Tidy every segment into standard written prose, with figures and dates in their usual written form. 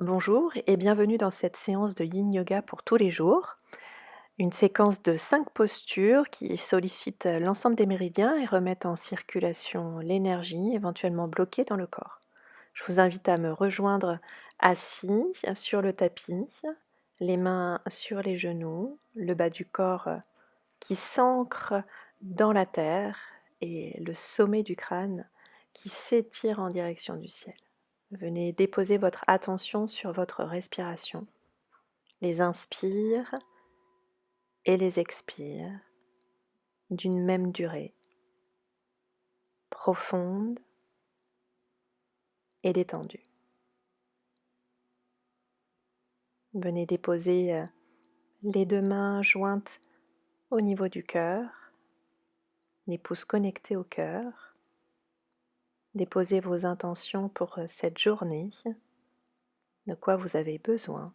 Bonjour et bienvenue dans cette séance de Yin Yoga pour tous les jours. Une séquence de 5 postures qui sollicitent l'ensemble des méridiens et remettent en circulation l'énergie éventuellement bloquée dans le corps. Je vous invite à me rejoindre assis sur le tapis, les mains sur les genoux, le bas du corps qui s'ancre dans la terre et le sommet du crâne qui s'étire en direction du ciel. Venez déposer votre attention sur votre respiration, les inspires et les expires d'une même durée, profonde et détendue. Venez déposer les deux mains jointes au niveau du cœur, les pouces connectés au cœur. Déposez vos intentions pour cette journée, de quoi vous avez besoin,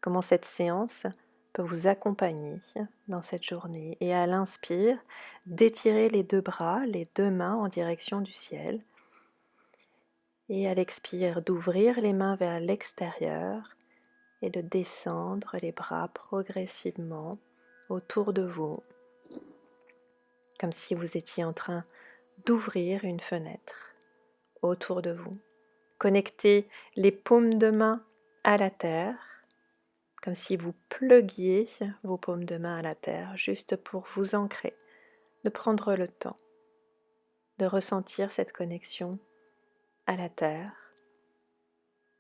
comment cette séance peut vous accompagner dans cette journée. Et à l'inspire, d'étirer les deux bras, les deux mains en direction du ciel. Et à l'expire, d'ouvrir les mains vers l'extérieur et de descendre les bras progressivement autour de vous, comme si vous étiez en train d'ouvrir une fenêtre autour de vous. Connectez les paumes de main à la terre, comme si vous pluguiez vos paumes de main à la terre, juste pour vous ancrer, de prendre le temps de ressentir cette connexion à la terre,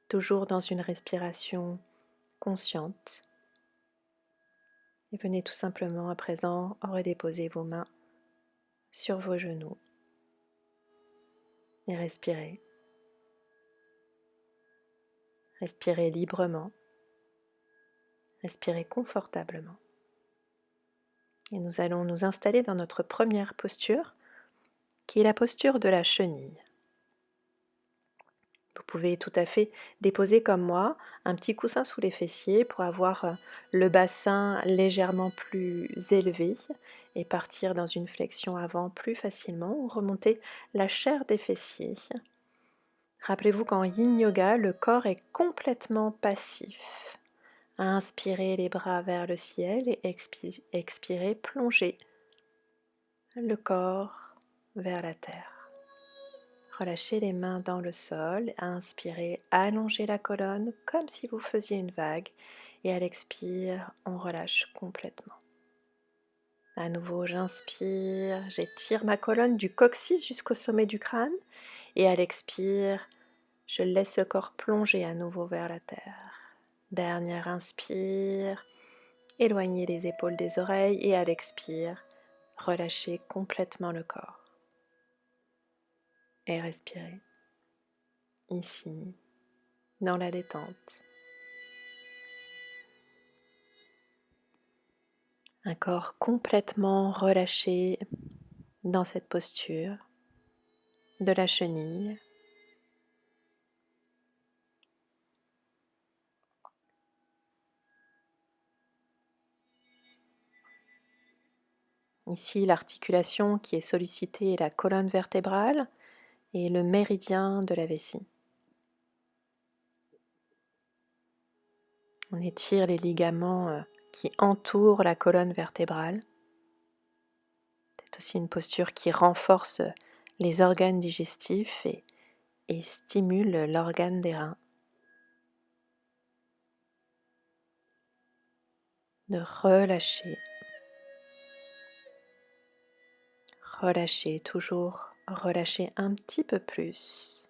toujours dans une respiration consciente. Et venez tout simplement à présent redéposer vos mains sur vos genoux et respirez. Respirez librement, respirez confortablement. Et nous allons nous installer dans notre première posture, qui est la posture de la chenille. Vous pouvez tout à fait déposer comme moi un petit coussin sous les fessiers pour avoir le bassin légèrement plus élevé et partir dans une flexion avant plus facilement ou remonter la chair des fessiers. Rappelez-vous qu'en Yin Yoga, le corps est complètement passif. Inspirez les bras vers le ciel et expirez, plongez le corps vers la terre. Relâchez les mains dans le sol, inspirez, allongez la colonne comme si vous faisiez une vague et à l'expire, on relâche complètement. À nouveau, j'inspire, j'étire ma colonne du coccyx jusqu'au sommet du crâne et à l'expire, je laisse le corps plonger à nouveau vers la terre. Dernière inspire, éloignez les épaules des oreilles et à l'expire, relâchez complètement le corps. Et respirez. Ici, dans la détente. Un corps complètement relâché dans cette posture de la chenille. Ici, l'articulation qui est sollicitée est la colonne vertébrale et le méridien de la vessie. On étire les ligaments qui entourent la colonne vertébrale. C'est aussi une posture qui renforce les organes digestifs et stimule l'organe des reins. De relâcher. Relâchez, toujours relâcher un petit peu plus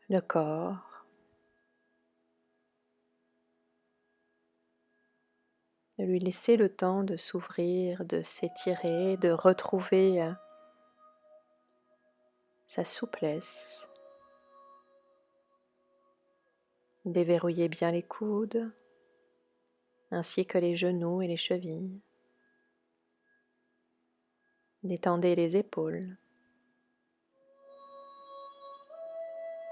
le corps, de lui laisser le temps de s'ouvrir, de s'étirer, de retrouver sa souplesse. Déverrouillez bien les coudes, ainsi que les genoux et les chevilles. Détendez les épaules.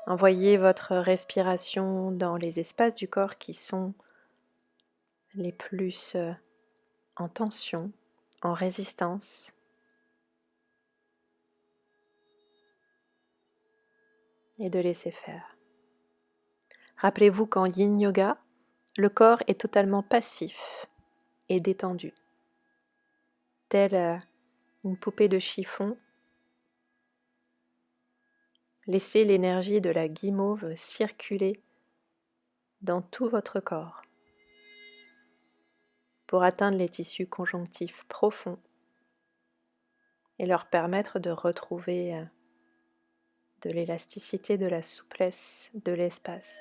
Envoyez votre respiration dans les espaces du corps qui sont les plus en tension, en résistance. Et de laisser faire. Rappelez-vous qu'en Yin Yoga, le corps est totalement passif et détendu, telle une poupée de chiffon. Laissez l'énergie de la guimauve circuler dans tout votre corps pour atteindre les tissus conjonctifs profonds et leur permettre de retrouver de l'élasticité, de la souplesse, de l'espace.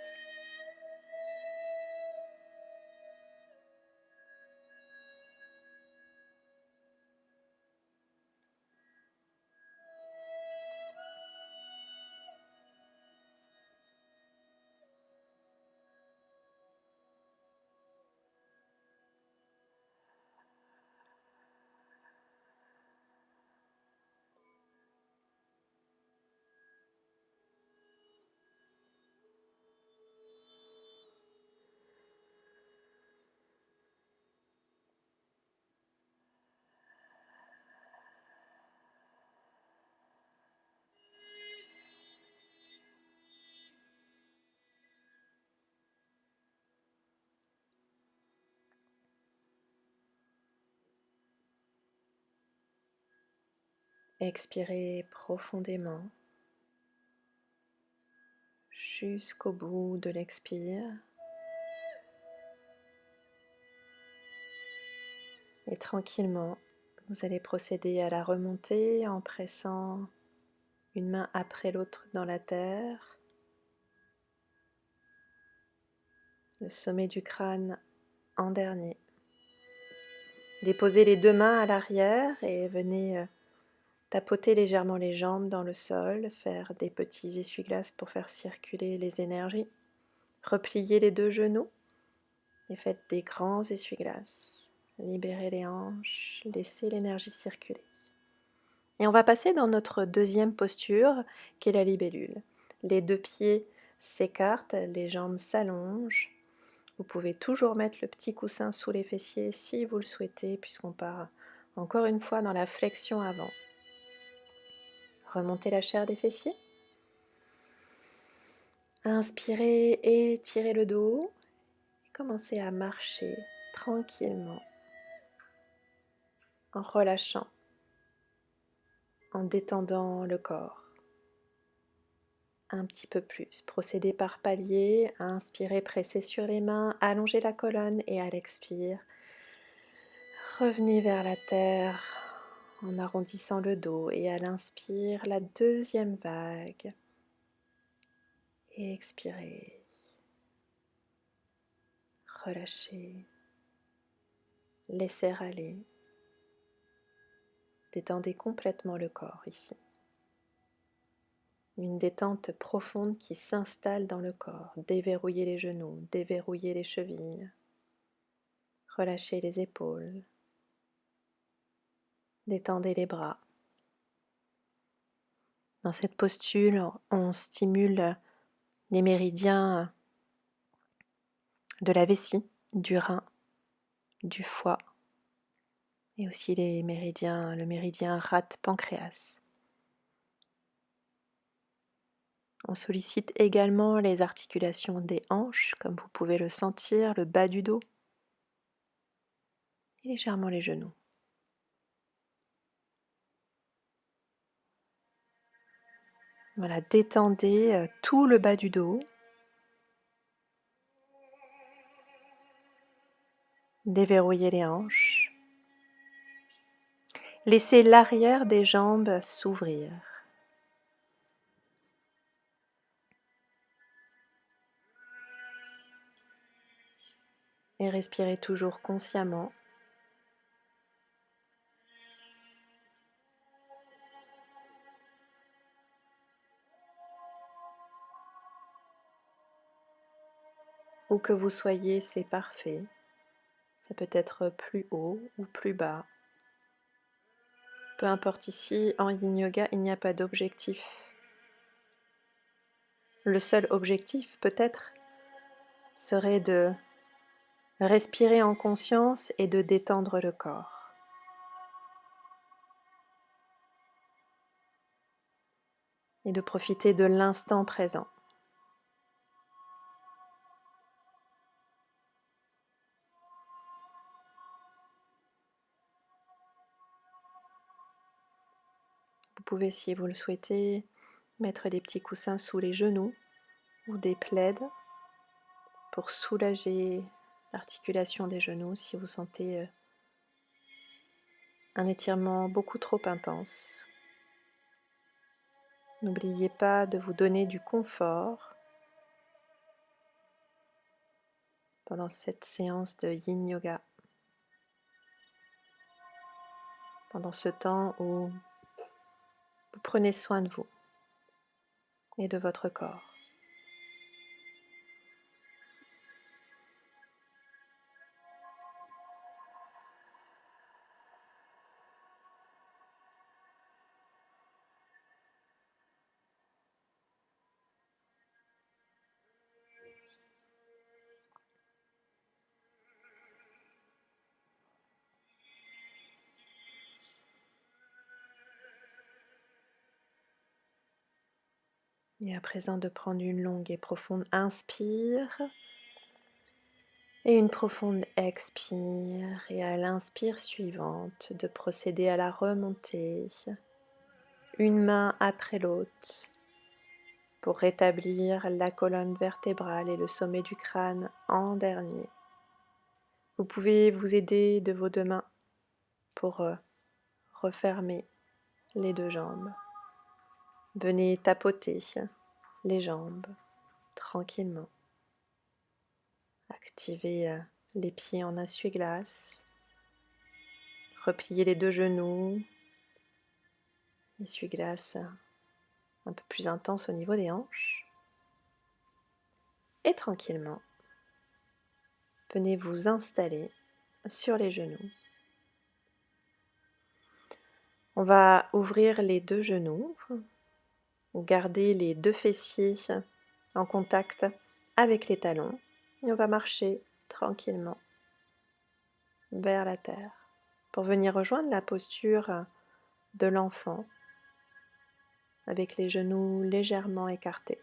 Expirez profondément jusqu'au bout de l'expire et tranquillement, vous allez procéder à la remontée en pressant une main après l'autre dans la terre, le sommet du crâne en dernier. Déposez les deux mains à l'arrière et venez tapoter légèrement les jambes dans le sol, faire des petits essuie-glaces pour faire circuler les énergies. Repliez les deux genoux et faites des grands essuie-glaces. Libérez les hanches, laissez l'énergie circuler. Et on va passer dans notre deuxième posture qui est la libellule. Les deux pieds s'écartent, les jambes s'allongent. Vous pouvez toujours mettre le petit coussin sous les fessiers si vous le souhaitez, puisqu'on part encore une fois dans la flexion avant. Remontez la chair des fessiers. Inspirez, étirez le dos. Et commencez à marcher tranquillement, en relâchant, en détendant le corps. Un petit peu plus. Procédez par paliers. Inspirez, pressez sur les mains, allongez la colonne et à l'expire, revenez vers la terre en arrondissant le dos et à l'inspire, la deuxième vague. Et expirez. Relâchez. Laissez aller. Détendez complètement le corps ici. Une détente profonde qui s'installe dans le corps. Déverrouillez les genoux, déverrouillez les chevilles. Relâchez les épaules. Détendez les bras. Dans cette posture, on stimule les méridiens de la vessie, du rein, du foie et aussi le méridien rate-pancréas. On sollicite également les articulations des hanches, comme vous pouvez le sentir, le bas du dos et légèrement les genoux. Voilà, détendez tout le bas du dos. Déverrouillez les hanches. Laissez l'arrière des jambes s'ouvrir. Et respirez toujours consciemment. Où que vous soyez, c'est parfait. Ça peut être plus haut ou plus bas. Peu importe ici, en Yin Yoga, il n'y a pas d'objectif. Le seul objectif, peut-être, serait de respirer en conscience et de détendre le corps. Et de profiter de l'instant présent. pouvez, si vous le souhaitez, mettre des petits coussins sous les genoux ou des plaids pour soulager l'articulation des genoux si vous sentez un étirement beaucoup trop intense. N'oubliez pas de vous donner du confort pendant cette séance de Yin Yoga, pendant ce temps où vous prenez soin de vous et de votre corps. Et à présent de prendre une longue et profonde inspire et une profonde expire, et à l'inspire suivante de procéder à la remontée, une main après l'autre, pour rétablir la colonne vertébrale et le sommet du crâne en dernier. Vous pouvez vous aider de vos deux mains pour refermer les deux jambes. Venez tapoter les jambes tranquillement. Activez les pieds en essuie-glace. Repliez les deux genoux. Essuie-glace un peu plus intense au niveau des hanches. Et tranquillement, venez vous installer sur les genoux. On va ouvrir les deux genoux, garder les deux fessiers en contact avec les talons. Et on va marcher tranquillement vers la terre pour venir rejoindre la posture de l'enfant avec les genoux légèrement écartés.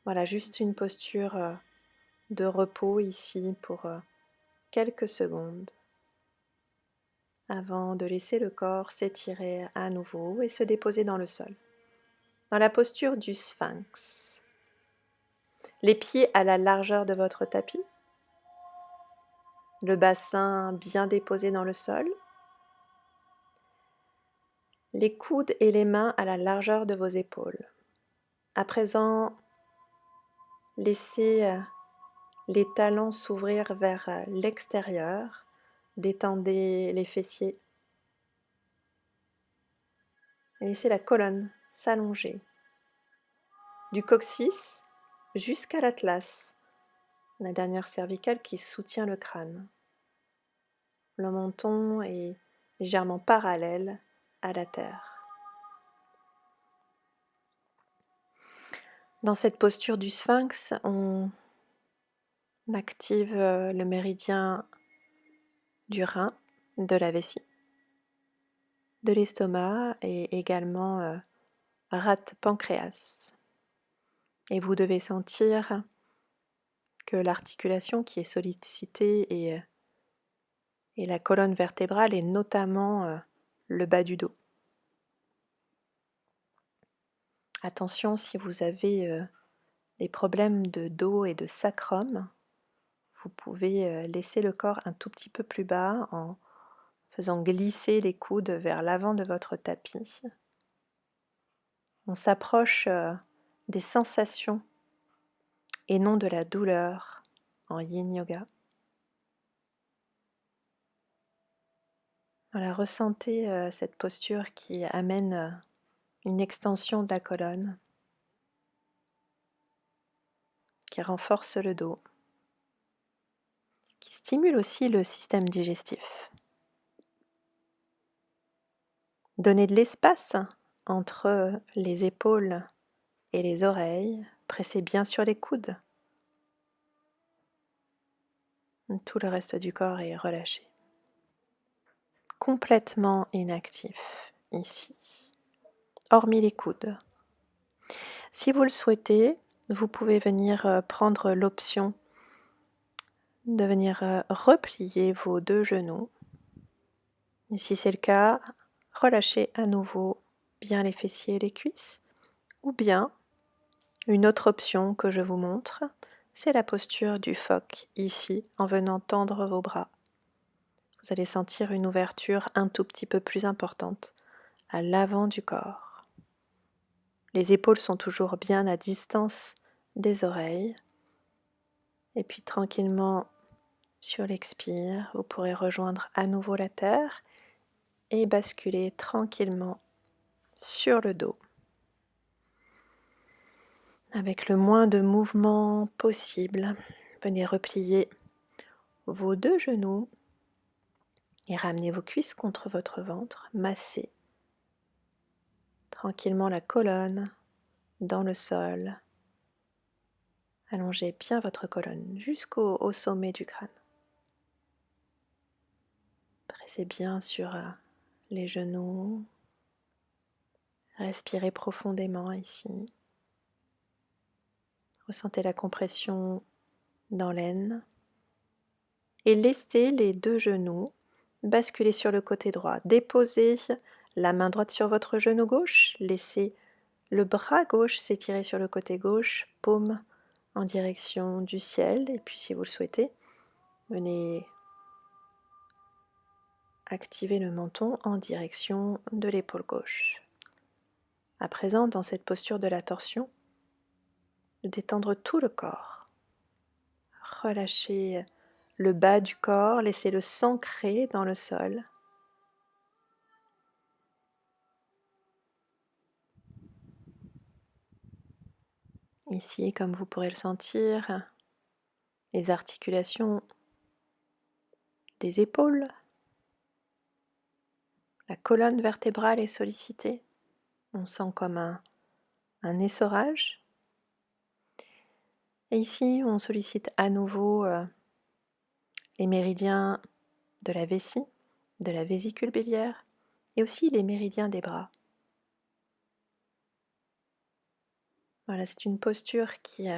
Voilà, juste une posture de repos ici pour quelques secondes avant de laisser le corps s'étirer à nouveau et se déposer dans le sol. Dans la posture du sphinx. Les pieds à la largeur de votre tapis. Le bassin bien déposé dans le sol. Les coudes et les mains à la largeur de vos épaules. À présent, laissez les talons s'ouvrir vers l'extérieur. Détendez les fessiers. Et laissez la colonne s'allonger. Du coccyx jusqu'à l'atlas, la dernière cervicale qui soutient le crâne. Le menton est légèrement parallèle à la terre. Dans cette posture du sphinx, on active le méridien du rein, de la vessie, de l'estomac et également rate pancréas. Et vous devez sentir que l'articulation qui est sollicitée et la colonne vertébrale et notamment le bas du dos. Attention, si vous avez des problèmes de dos et de sacrum, vous pouvez laisser le corps un tout petit peu plus bas en faisant glisser les coudes vers l'avant de votre tapis. On s'approche des sensations et non de la douleur en Yin Yoga. Voilà, ressentez cette posture qui amène une extension de la colonne, qui renforce le dos, qui stimule aussi le système digestif. Donnez de l'espace entre les épaules et les oreilles, pressez bien sur les coudes. Tout le reste du corps est relâché. Complètement inactif ici, hormis les coudes. Si vous le souhaitez, vous pouvez venir prendre l'option de venir replier vos deux genoux. Et si c'est le cas, relâchez à nouveau bien les fessiers et les cuisses. Ou bien, une autre option que je vous montre, c'est la posture du phoque ici, en venant tendre vos bras. Vous allez sentir une ouverture un tout petit peu plus importante à l'avant du corps. Les épaules sont toujours bien à distance des oreilles. Et puis tranquillement, sur l'expire, vous pourrez rejoindre à nouveau la terre et basculer tranquillement sur le dos. Avec le moins de mouvement possible, venez replier vos deux genoux et ramenez vos cuisses contre votre ventre, massez tranquillement la colonne dans le sol. Allongez bien votre colonne jusqu'au sommet du crâne. Pressez bien sur les genoux. Respirez profondément ici. Ressentez la compression dans l'aine. Et laissez les deux genoux basculer sur le côté droit. Déposez la main droite sur votre genou gauche. Laissez le bras gauche s'étirer sur le côté gauche, paume en direction du ciel. Et puis si vous le souhaitez, venez activer le menton en direction de l'épaule gauche. À présent, dans cette posture de la torsion, de détendre tout le corps. Relâchez le bas du corps, laissez-le s'ancrer dans le sol. Ici, comme vous pourrez le sentir, les articulations des épaules, la colonne vertébrale est sollicitée. On sent comme un essorage. Et ici, on sollicite à nouveau les méridiens de la vessie, de la vésicule biliaire et aussi les méridiens des bras. Voilà, c'est une posture qui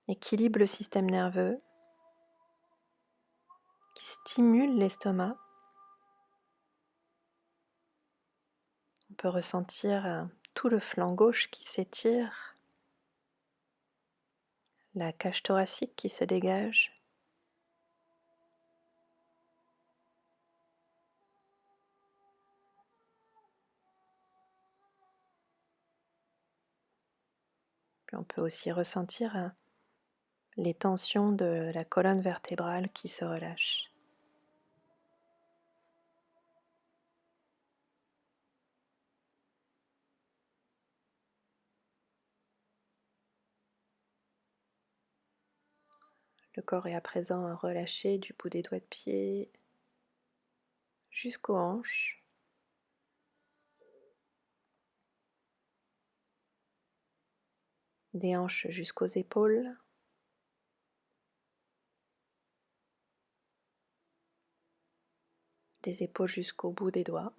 équilibre le système nerveux, qui stimule l'estomac. On peut ressentir tout le flanc gauche qui s'étire, la cage thoracique qui se dégage. Puis on peut aussi ressentir les tensions de la colonne vertébrale qui se relâchent. Le corps est à présent relâché du bout des doigts de pied jusqu'aux hanches. Des hanches jusqu'aux épaules. Des épaules jusqu'au bout des doigts.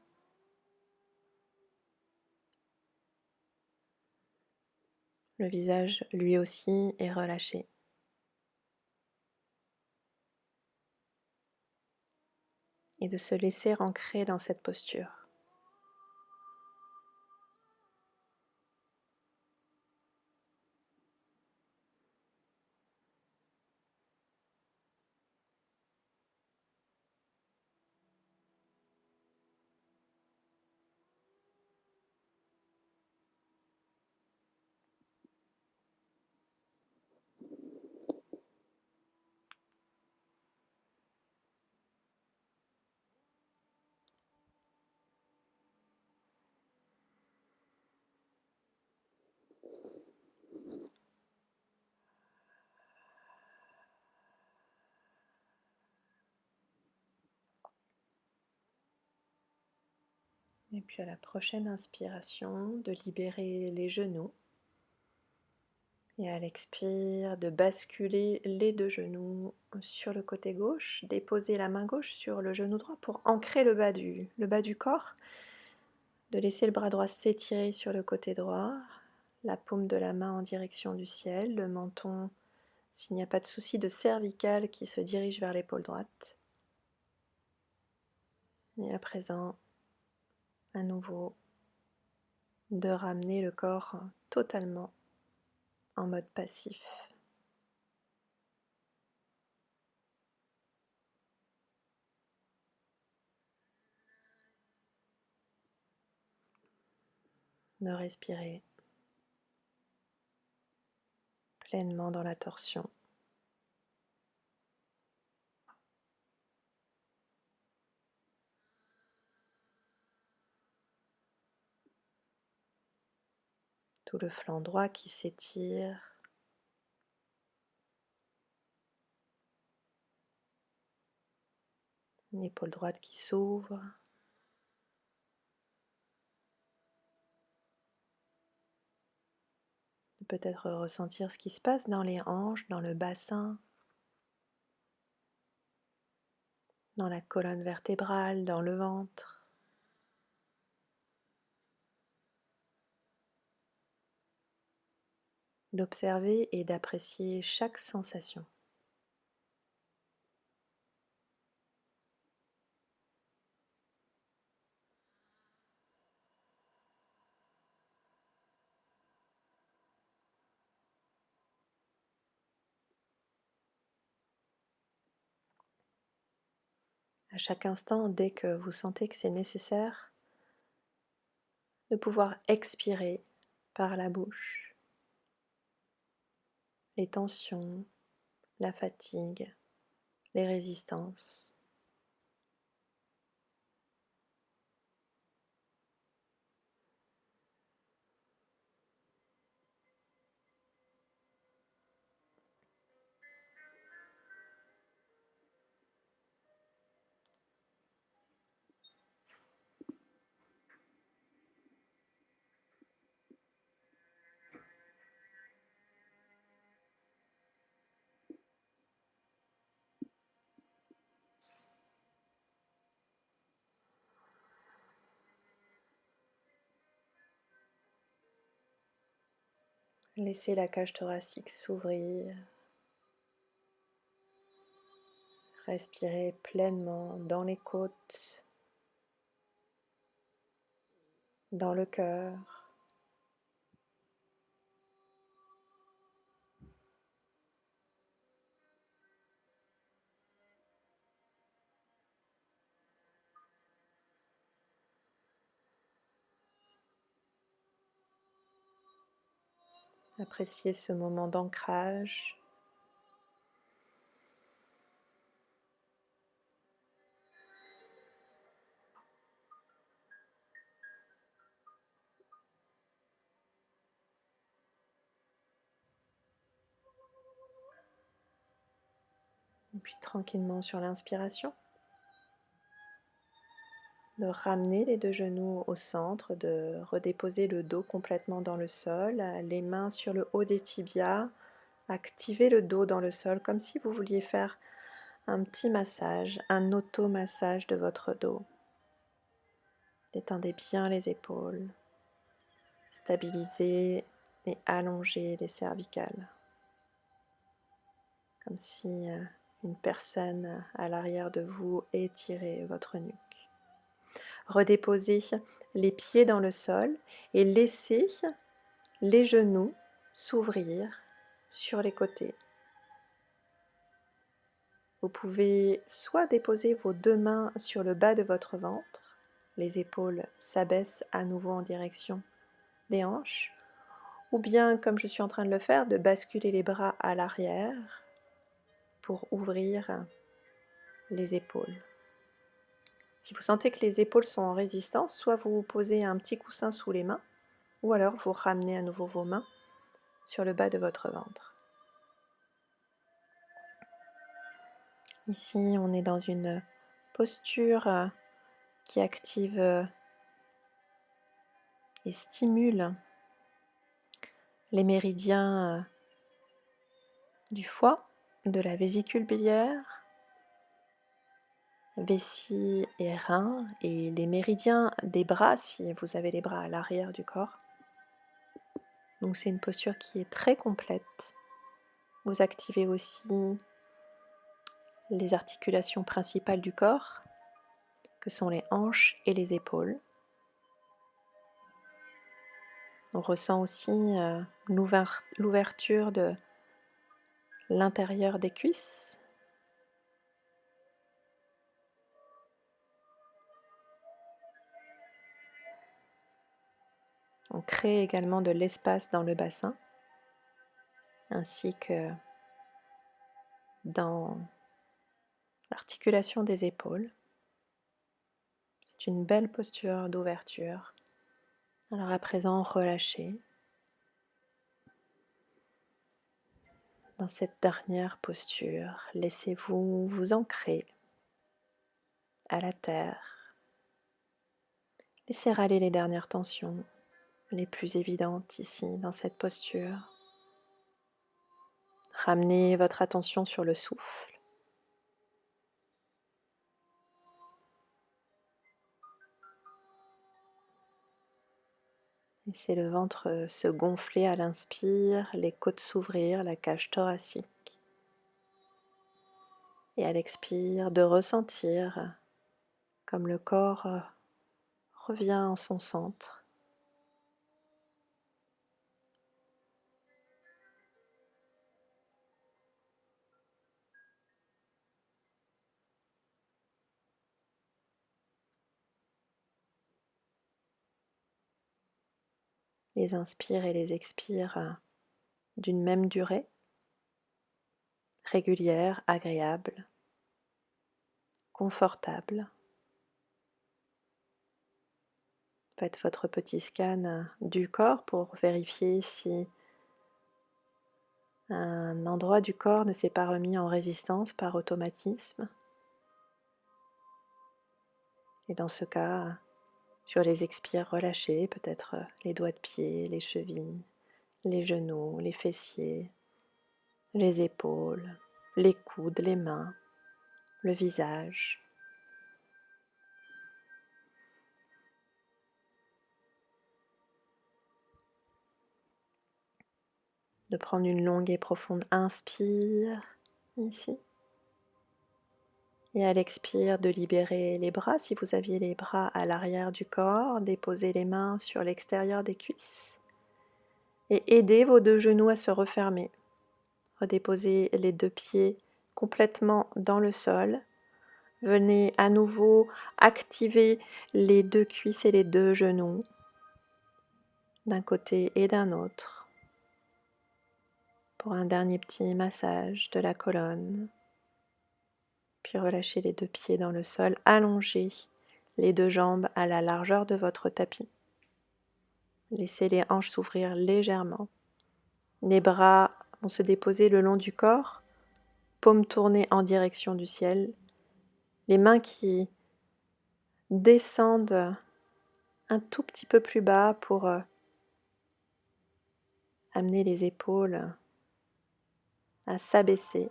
Le visage, lui aussi, est relâché. Et de se laisser ancrer dans cette posture. Et puis à la prochaine inspiration, de libérer les genoux. Et à l'expire, de basculer les deux genoux sur le côté gauche, déposer la main gauche sur le genou droit pour ancrer le bas du corps, de laisser le bras droit s'étirer sur le côté droit, la paume de la main en direction du ciel, le menton, s'il n'y a pas de souci de cervicale qui se dirige vers l'épaule droite. Et à présent, à nouveau, de ramener le corps totalement en mode passif. De respirer pleinement dans la torsion. Tout le flanc droit qui s'étire. L'épaule droite qui s'ouvre. Peut-être ressentir ce qui se passe dans les hanches, dans le bassin, dans la colonne vertébrale, dans le ventre. D'observer et d'apprécier chaque sensation. À chaque instant, dès que vous sentez que c'est nécessaire, de pouvoir expirer par la bouche les tensions, la fatigue, les résistances. Laissez la cage thoracique s'ouvrir. Respirez pleinement dans les côtes, dans le cœur. Appréciez ce moment d'ancrage. Et puis tranquillement sur l'inspiration, de ramener les deux genoux au centre, de redéposer le dos complètement dans le sol, les mains sur le haut des tibias, activer le dos dans le sol comme si vous vouliez faire un petit massage, un auto-massage de votre dos. Détendez bien les épaules, stabilisez et allongez les cervicales, comme si une personne à l'arrière de vous étirait votre nuque. Redéposez les pieds dans le sol et laissez les genoux s'ouvrir sur les côtés. Vous pouvez soit déposer vos deux mains sur le bas de votre ventre, les épaules s'abaissent à nouveau en direction des hanches, ou bien, comme je suis en train de le faire, de basculer les bras à l'arrière pour ouvrir les épaules. Si vous sentez que les épaules sont en résistance, soit vous posez un petit coussin sous les mains, ou alors vous ramenez à nouveau vos mains sur le bas de votre ventre. Ici, on est dans une posture qui active et stimule les méridiens du foie, de la vésicule biliaire, vessie et reins, et les méridiens des bras si vous avez les bras à l'arrière du corps. Donc c'est une posture qui est très complète. Vous activez aussi les articulations principales du corps, que sont les hanches et les épaules. On ressent aussi l'ouverture de l'intérieur des cuisses. On crée également de l'espace dans le bassin, ainsi que dans l'articulation des épaules. C'est une belle posture d'ouverture. Alors à présent, relâchez. Dans cette dernière posture, laissez-vous vous ancrer à la terre. Laissez râler les dernières tensions, les plus évidentes ici dans cette posture. Ramenez votre attention sur le souffle. Laissez le ventre se gonfler à l'inspire, les côtes s'ouvrir, la cage thoracique. Et à l'expire, de ressentir comme le corps revient en son centre. Les inspires et les expires d'une même durée, régulière, agréable, confortable. Faites votre petit scan du corps pour vérifier si un endroit du corps ne s'est pas remis en résistance par automatisme. Et dans ce cas, sur les expires, relâchez peut-être les doigts de pied, les chevilles, les genoux, les fessiers, les épaules, les coudes, les mains, le visage. De prendre une longue et profonde inspire ici. Et à l'expire, de libérer les bras. Si vous aviez les bras à l'arrière du corps, déposez les mains sur l'extérieur des cuisses. Et aidez vos deux genoux à se refermer. Redéposez les deux pieds complètement dans le sol. Venez à nouveau activer les deux cuisses et les deux genoux d'un côté et d'un autre pour un dernier petit massage de la colonne. Puis relâchez les deux pieds dans le sol, allongez les deux jambes à la largeur de votre tapis. Laissez les hanches s'ouvrir légèrement. Les bras vont se déposer le long du corps, paumes tournées en direction du ciel. Les mains qui descendent un tout petit peu plus bas pour amener les épaules à s'abaisser.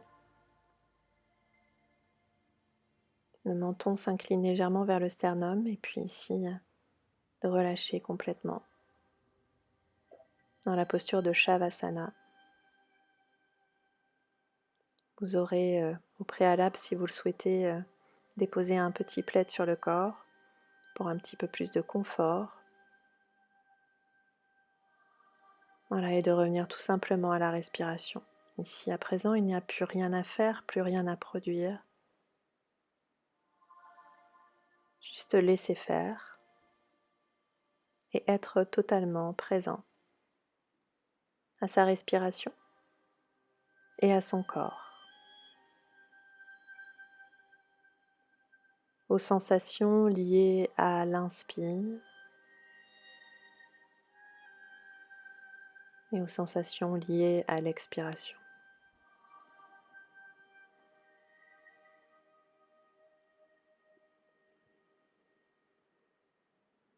Le menton s'incline légèrement vers le sternum et puis ici, de relâcher complètement dans la posture de Shavasana. Vous aurez au préalable, si vous le souhaitez, déposer un petit plaid sur le corps pour un petit peu plus de confort. Voilà, et de revenir tout simplement à la respiration. Ici, à présent, il n'y a plus rien à faire, plus rien à produire. Juste laisser faire et être totalement présent à sa respiration et à son corps, aux sensations liées à l'inspire et aux sensations liées à l'expiration.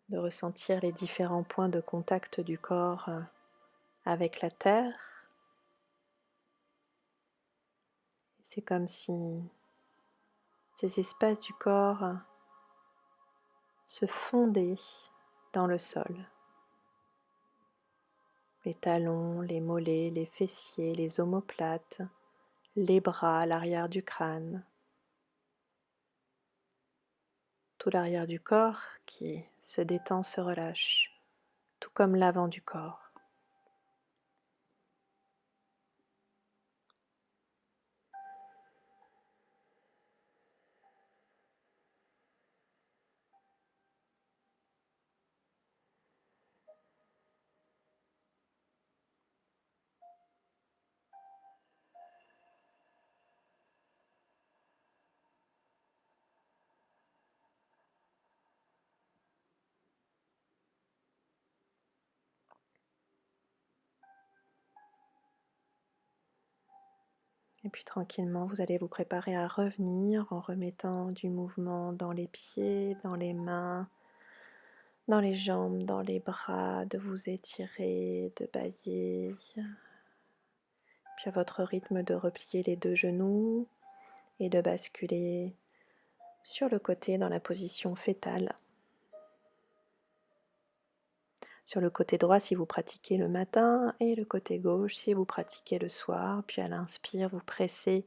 De ressentir les différents points de contact du corps avec la terre. C'est comme si ces espaces du corps se fondaient dans le sol. Les talons, les mollets, les fessiers, les omoplates, les bras, l'arrière du crâne. tout l'arrière du corps qui se détend, se relâche, tout comme l'avant du corps. Et puis tranquillement, vous allez vous préparer à revenir en remettant du mouvement dans les pieds, dans les mains, dans les jambes, dans les bras, de vous étirer, de bâiller. Puis à votre rythme de replier les deux genoux et de basculer sur le côté dans la position fétale. Sur le côté droit si vous pratiquez le matin et le côté gauche si vous pratiquez le soir. Puis à l'inspire, vous pressez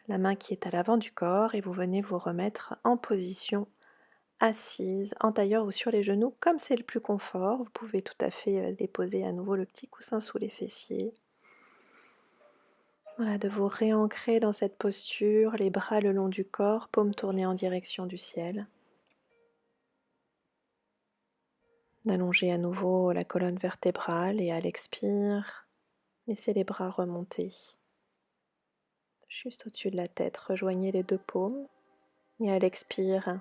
la main qui est à l'avant du corps et vous venez vous remettre en position assise, en tailleur ou sur les genoux comme c'est le plus confort. Vous pouvez tout à fait déposer à nouveau le petit coussin sous les fessiers. Voilà, de vous réancrer dans cette posture, les bras le long du corps, paumes tournées en direction du ciel. D'allonger à nouveau la colonne vertébrale et à l'expire, laissez les bras remonter. Juste au-dessus de la tête, rejoignez les deux paumes et à l'expire,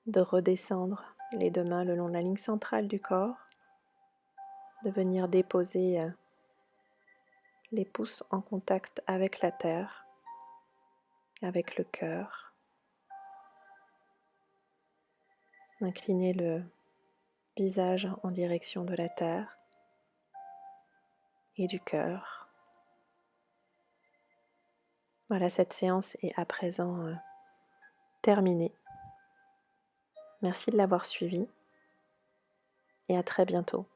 de redescendre les deux mains le long de la ligne centrale du corps, de venir déposer les pouces en contact avec la terre, avec le cœur. Inclinez le visage en direction de la terre et du cœur. Voilà, cette séance est à présent terminée. Merci de l'avoir suivie et à très bientôt.